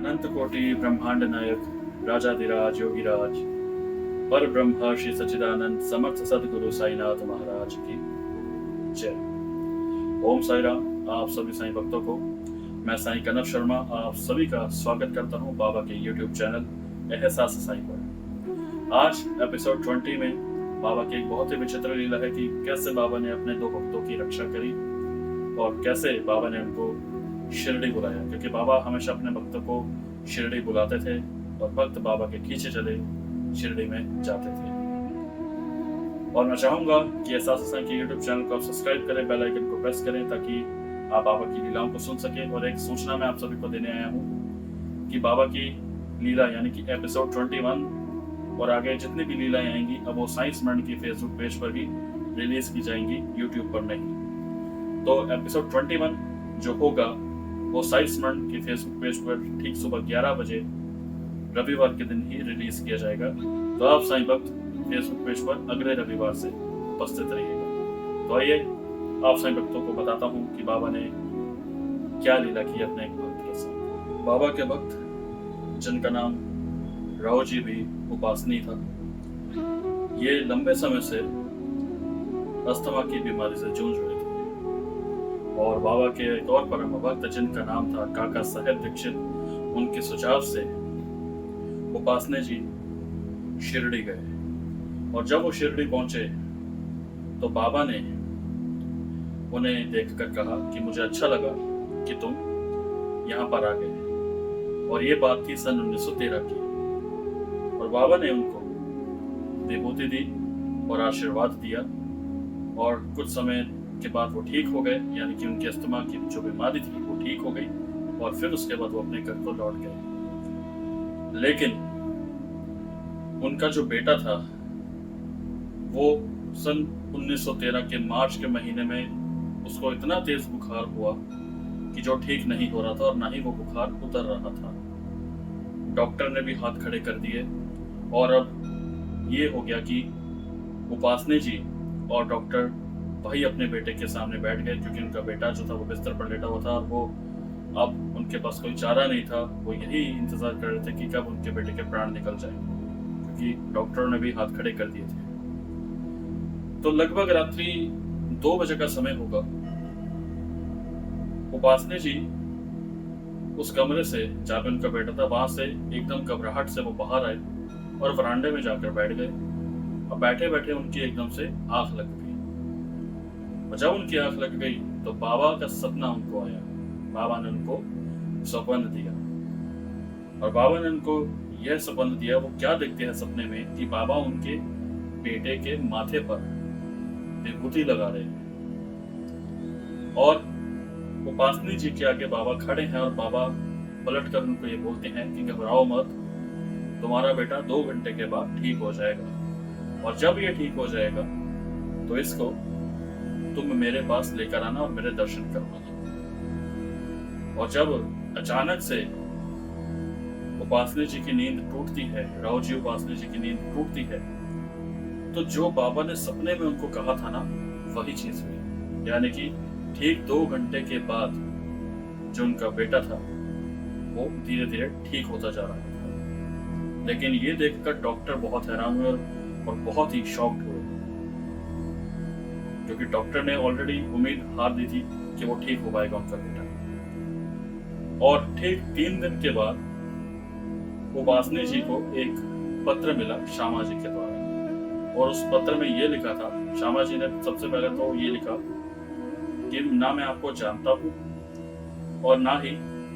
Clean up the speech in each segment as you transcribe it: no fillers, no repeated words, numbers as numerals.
अनंत कोटि ब्रह्मांड नायक राजाधिराज योगीराज पर ब्रह्म श्री सच्चिदानंद समर्थ सदगुरु साईनाथ महाराज की जय। ओम साई राम। आप सभी साईं भक्तों को मैं साईं कनव शर्मा आप सभी का स्वागत करता हूं बाबा के YouTube चैनल एहसास साईं पर। आज एपिसोड 20 में बाबा की एक बहुत ही विचित्र लीला है कि कैसे बाबा ने अपने दो भक्तों की रक्षा करी और कैसे बाबा ने उनको शिरडी बुलाया, क्योंकि बाबा हमेशा अपने भक्तों को शिरडी बुलाते थे और भक्त बाबा के खींचे चले शिरडी में जाते थे। और मैं चाहूंगा कि एहसास साईं के YouTube चैनल को आप सब्सक्राइब करें, बेल आइकन को प्रेस करें ताकि आप बाबा की लीलाओं को सुन सकें। और एक सूचना मैं आप सभी को देने आया हूँ कि बाबा की लीला यानी कि एपिसोड 21 और आगे जितनी भी लीलाएं आएंगी अब वो साईं स्मरण की फेसबुक पेज पर ही रिलीज की जाएंगी, यूट्यूब पर नहीं। तो एपिसोड 21 जो होगा वो साईं स्मरण की फेसबुक पेज पर ठीक सुबह 11 बजे रविवार के दिन ही रिलीज किया जाएगा। तो आप साईं भक्त फेसबुक पेज पर अगले रविवार से उपस्थित रहिएगा। तो आइए आप साईं भक्तों को बताता हूँ कि बाबा ने क्या लीला की अपने एक भक्त के साथ। बाबा के भक्त जिनका नाम राव जी भी उपासनी था, ये लंबे समय से अस्थमा की बीमारी से जूझ रहे थे और बाबा के एक और परम भक्त जिनका नाम था काका साहेब दीक्षित, उनके सुझाव से उपासने जी शिरडी गए। और जब वो शिरडी पहुंचे तो बाबा ने उन्हें देखकर कहा कि मुझे अच्छा लगा कि तुम यहाँ पर आ गए। और ये बात थी सन 1913 की। और बाबा ने उनको विभूति दी और आशीर्वाद दिया और कुछ समय के बाद वो ठीक हो गए, यानी कि उनकी अस्थमा की जो बीमारी थी वो ठीक हो गई और फिर उसके बाद वो अपने घर को लौट गए। लेकिन उनका जो बेटा था वो सन 1913 के मार्च के महीने में उसको इतना तेज बुखार हुआ कि जो ठीक नहीं हो रहा था और ना ही वो बुखार उतर रहा था। डॉक्टर ने भी हाथ खड़े कर दिए और अब ये हो गया कि उपासने जी और डॉक्टर वही अपने बेटे के सामने बैठ गए, क्योंकि उनका बेटा जो था वो बिस्तर पर लेटा हुआ था और वो अब उनके पास कोई चारा नहीं था। वो यही इंतजार कर रहे थे कि कब उनके बेटे के प्राण निकल जाए, क्योंकि डॉक्टरों ने भी हाथ खड़े कर दिए थे। तो लगभग रात्रि 2 बजे का समय होगा। उपासने जी उस कमरे से जहाँ पे उनका बेटा था वहां से एकदम घबराहट से वो बाहर आए और वरांडे में जाकर बैठ गए। और बैठे बैठे उनकी एकदम से आंख लग गई। और जब उनकी आंख लग गई तो बाबा का सपना उनको आया। बाबा ने उनको सपन दिया और बाबा ने उनको यह सपन दिया। वो क्या देखते हैं सपने में कि बाबा उनके बेटे के माथे पर विभूति लगा रहे हैं और उपासनी जी के आगे बाबा खड़े हैं और बाबा पलटकर उनको ये बोलते हैं कि घबराओ मत, तुम्हारा बेटा 2 घंटे के बाद ठीक हो जाएगा और जब ये ठीक हो जाएगा तो इसको तुम मेरे पास लेकर आना और मेरे दर्शन करवाना। और जब अचानक से उपासने जी की नींद टूटती है, राव जी उपासने जी की नींद टूटती है, तो जो बाबा ने सपने में उनको कहा था ना वही चीज हुई। यानी कि ठीक 2 घंटे के बाद जो उनका बेटा था वो धीरे धीरे ठीक होता जा रहा था। लेकिन ये देखकर डॉक्टर बहुत हैरान हुए और बहुत ही शॉक्ड हुए, क्योंकि डॉक्टर ने ऑलरेडी उम्मीद हार दी थी कि वो ठीक हो पाएगा उनका बेटा। और ठीक 3 दिन के बाद उपासनी जी को एक पत्र मिला श्यामा जी के द्वारा और उस पत्र में ये लिखा था। श्यामा जी ने सबसे पहले तो ये लिखा कि ना मैं आपको जानता हूँ और ना ही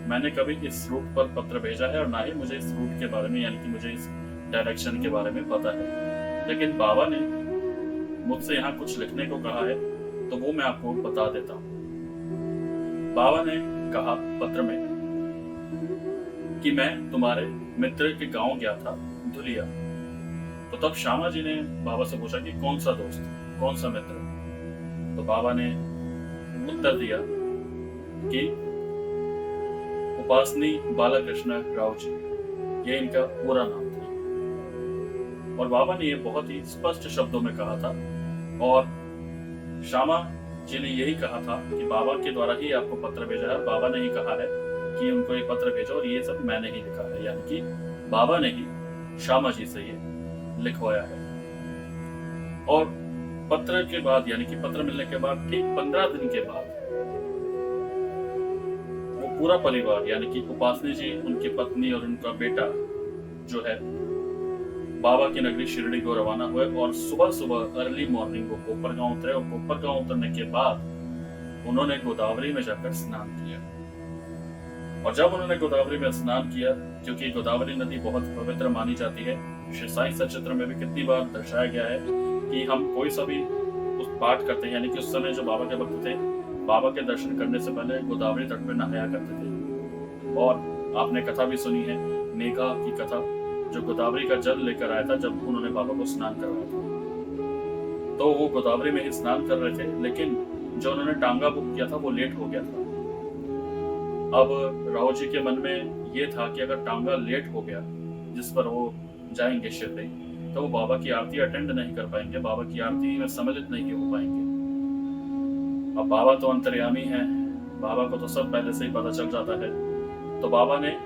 मैंने कभी इस रूट पर पत्र भेजा है और ना ही मुझे इस रूट के बारे में यानी कि मुझे इस डायरेक्शन के बारे में पता है, लेकिन बाबा ने मुझसे यहाँ कुछ लिखने को कहा है तो वो मैं आपको बता देता हूँ। बाबा ने कहा पत्र में कि मैं तुम्हारे मित्र के गांव गया था धुलिया। तो तब श्यामा जी ने बाबा से पूछा कि कौन सा दोस्त, कौन सा मित्र। तो बाबा ने उत्तर दिया कि उपासनी बालाकृष्ण राव जी, ये इनका पूरा नाम था। और बाबा ने ये बहुत ही स्पष्ट शब्दों में कहा था और श्यामा जी ने यही कहा था कि बाबा के द्वारा ही आपको पत्र भेजा है। बाबा ने ही कहा है कि उनको एक पत्र भेजो और ये सब मैंने ही लिखा है, यानी कि बाबा ने ही श्यामा जी से ये लिखवाया है। और पत्र के बाद, यानी कि पत्र मिलने के बाद ठीक 15 दिन के बाद वो पूरा परिवार, यानी कि उपासनी जी, उनकी पत्नी और उनका बेटा जो है बाबा की नगरी शिरडी को रवाना हुए और सुबह सुबह अर्ली मॉर्निंग वो कोपर गांव उतरे और कोपर गांव उतरने के बाद उन्होंने गोदावरी में जाकर स्नान किया। और जब उन्होंने गोदावरी में स्नान किया, क्योंकि गोदावरी नदी बहुत पवित्र मानी जाती है, श्री साईं सचित्र में भी कितनी बार दर्शाया गया है कि हम कोई सा भी उस पाठ करते हैं, यानी कि उस समय जो बाबा के भक्त थे, बाबा के दर्शन करने से पहले गोदावरी तट पर नहाया करते थे। और आपने कथा भी सुनी है, मेघा की कथा, जो गोदावरी का जल लेकर आया था जब उन्होंने बाबा को स्नान करवाया था। तो वो गोदावरी में ही स्नान कर रहे थे, लेकिन जो उन्होंने टांगा बुक किया था वो लेट हो गया था। अब राव जी के मन में ये था कि अगर टांगा लेट हो गया जिस पर वो जाएंगे शिरडी, तो वो बाबा की आरती अटेंड नहीं कर पाएंगे, बाबा की आरती में सम्मिलित नहीं हो पाएंगे। अब बाबा तो अंतर्यामी हैं, बाबा को तो सब पहले से ही पता चल जाता है। तो बाबा ने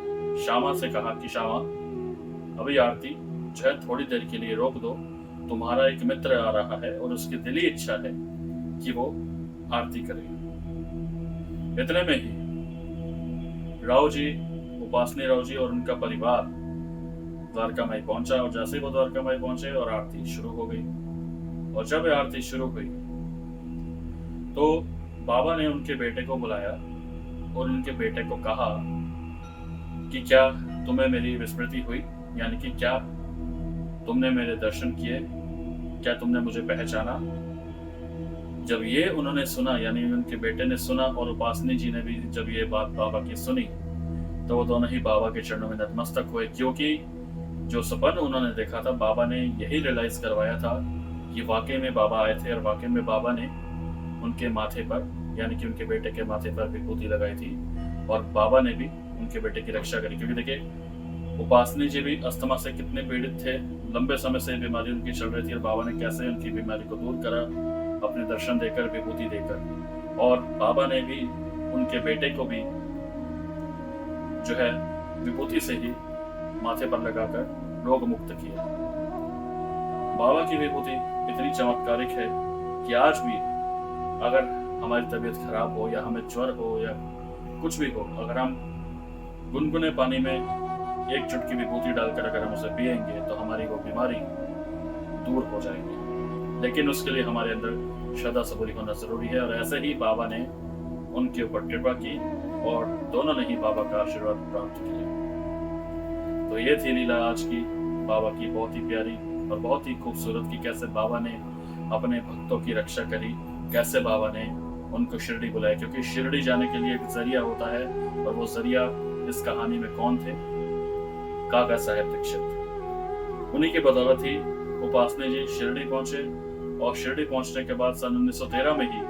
श्यामा से कहा कि श्यामा, अभी आरती जो है थोड़ी देर के लिए रोक दो, तुम्हारा एक मित्र आ रहा है और उसकी दिली इच्छा है कि वो आरती करे। इतने में ही राव जी, उपासनी राव जी और उनका परिवार द्वारका माई पहुंचा। और जैसे ही वो द्वारका माई पहुंचे और आरती शुरू हो गई। और जब आरती शुरू हुई तो बाबा ने उनके बेटे को बुलाया और उनके बेटे को कहा कि क्या तुम्हें मेरी विस्मृति हुई, यानी कि क्या तुमने मेरे दर्शन किए, क्या तुमने मुझे पहचाना। जब ये उन्होंने सुना, यानी उनके बेटे ने सुना और उपासनी जी ने भी जब ये बात बाबा की सुनी, तो वो दोनों ही बाबा के चरणों में नतमस्तक हुए, क्योंकि जो सपन उन्होंने देखा था बाबा ने यही रियलाइज करवाया था कि वाकई में बाबा आए थे और वाकई में बाबा ने उनके माथे पर, यानी कि उनके बेटे के माथे पर विभूति लगाई थी और बाबा ने भी उनके बेटे की रक्षा करी। क्योंकि देखिए, उपासनी जी भी अस्थमा से कितने पीड़ित थे, लंबे समय से बीमारी उनकी चल रही थी और बाबा ने कैसे उनकी बीमारी को दूर करा, अपने दर्शन देकर, विभूति देकर। और बाबा ने भी उनके बेटे को भी जो है विभूति से ही माथे पर लगाकर रोग मुक्त किया। बाबा की विभूति इतनी चमत्कारिक है कि आज भी अगर हमारी तबीयत खराब हो या हमें ज्वर हो या कुछ भी हो, अगर हम गुनगुने पानी में एक चुटकी विभूति डालकर अगर हम उसे पिएंगे तो हमारी वो बीमारी दूर हो जाएगी। लेकिन उसके लिए हमारे अंदर श्रद्धा सबूरी होना जरूरी है। और ऐसे ही बाबा ने उनके ऊपर कृपा की और दोनों ने ही बाबा का आशीर्वाद प्राप्त किया। तो ये थी लीला आज की, बाबा की बहुत ही प्यारी और बहुत ही खूबसूरत, की कैसे बाबा ने अपने भक्तों की रक्षा करी, कैसे बाबा ने उनको शिरडी बुलाया। क्योंकि शिरडी जाने के लिए एक जरिया होता है, और वो जरिया इस कहानी में कौन थे? काका साहेब दीक्षित। उन्हीं की बदौलत ही उपासनी जी शिरडी पहुंचे। और शिरडी पहुंचने के बाद सन 1913 में ही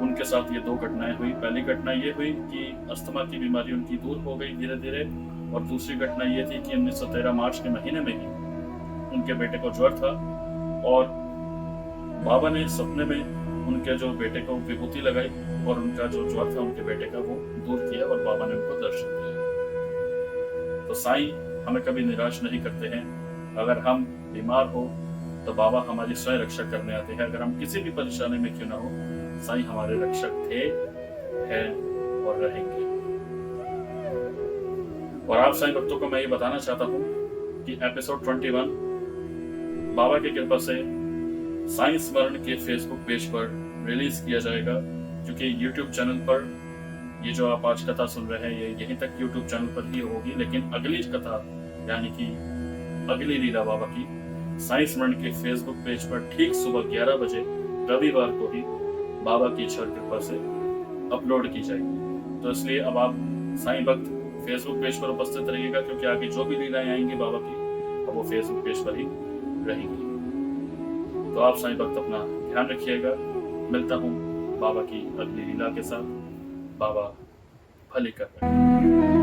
उनके साथ ये दो घटनाएं हुई। पहली घटना ये हुई कि अस्थमा की बीमारी उनकी दूर हो गई धीरे धीरे, और दूसरी घटना ये थी कि 1913 मार्च के महीने में ही उनके बेटे को ज्वर था और बाबा ने सपने में उनके जो बेटे को विभूति लगाई और उनका जो ज्वर था उनके बेटे का वो दूर किया और बाबा ने उनको दर्शन दिया। तो साईं हमें कभी निराश नहीं करते हैं। अगर हम बीमार हो तो बाबा हमारी स्वयं रक्षा करने आते हैं। अगर हम किसी भी परेशानी में क्यों ना हो, साईं हमारे रक्षक थे, हैं और रहेंगे। और आप साईं भक्तों को मैं ये बताना चाहता हूँ कि एपिसोड 21 बाबा की कृपा से साईं स्मरण के फेसबुक पेज पर रिलीज किया जाएगा। क्योंकि यूट्यूब चैनल पर ये जो आप आज कथा सुन रहे हैं ये यहीं तक यूट्यूब चैनल पर ही होगी, लेकिन अगली कथा यानी कि अगली लीला बाबा की साईं स्मरण के फेसबुक पेज पर ठीक सुबह 11 बजे रविवार को ही बाबा की ईश्वर कृपा से अपलोड की जाएगी। तो इसलिए अब आप साईं भक्त फेसबुक पेज पर उपस्थित रहिएगा, क्योंकि आगे जो भी लीलाएं आएंगी बाबा की अब वो फेसबुक पेज पर ही रहेंगी। तो आप साईं भक्त अपना ध्यान रखिएगा। मिलता हूँ बाबा की अगली लीला के साथ। बाबा भली कर रहे हैं।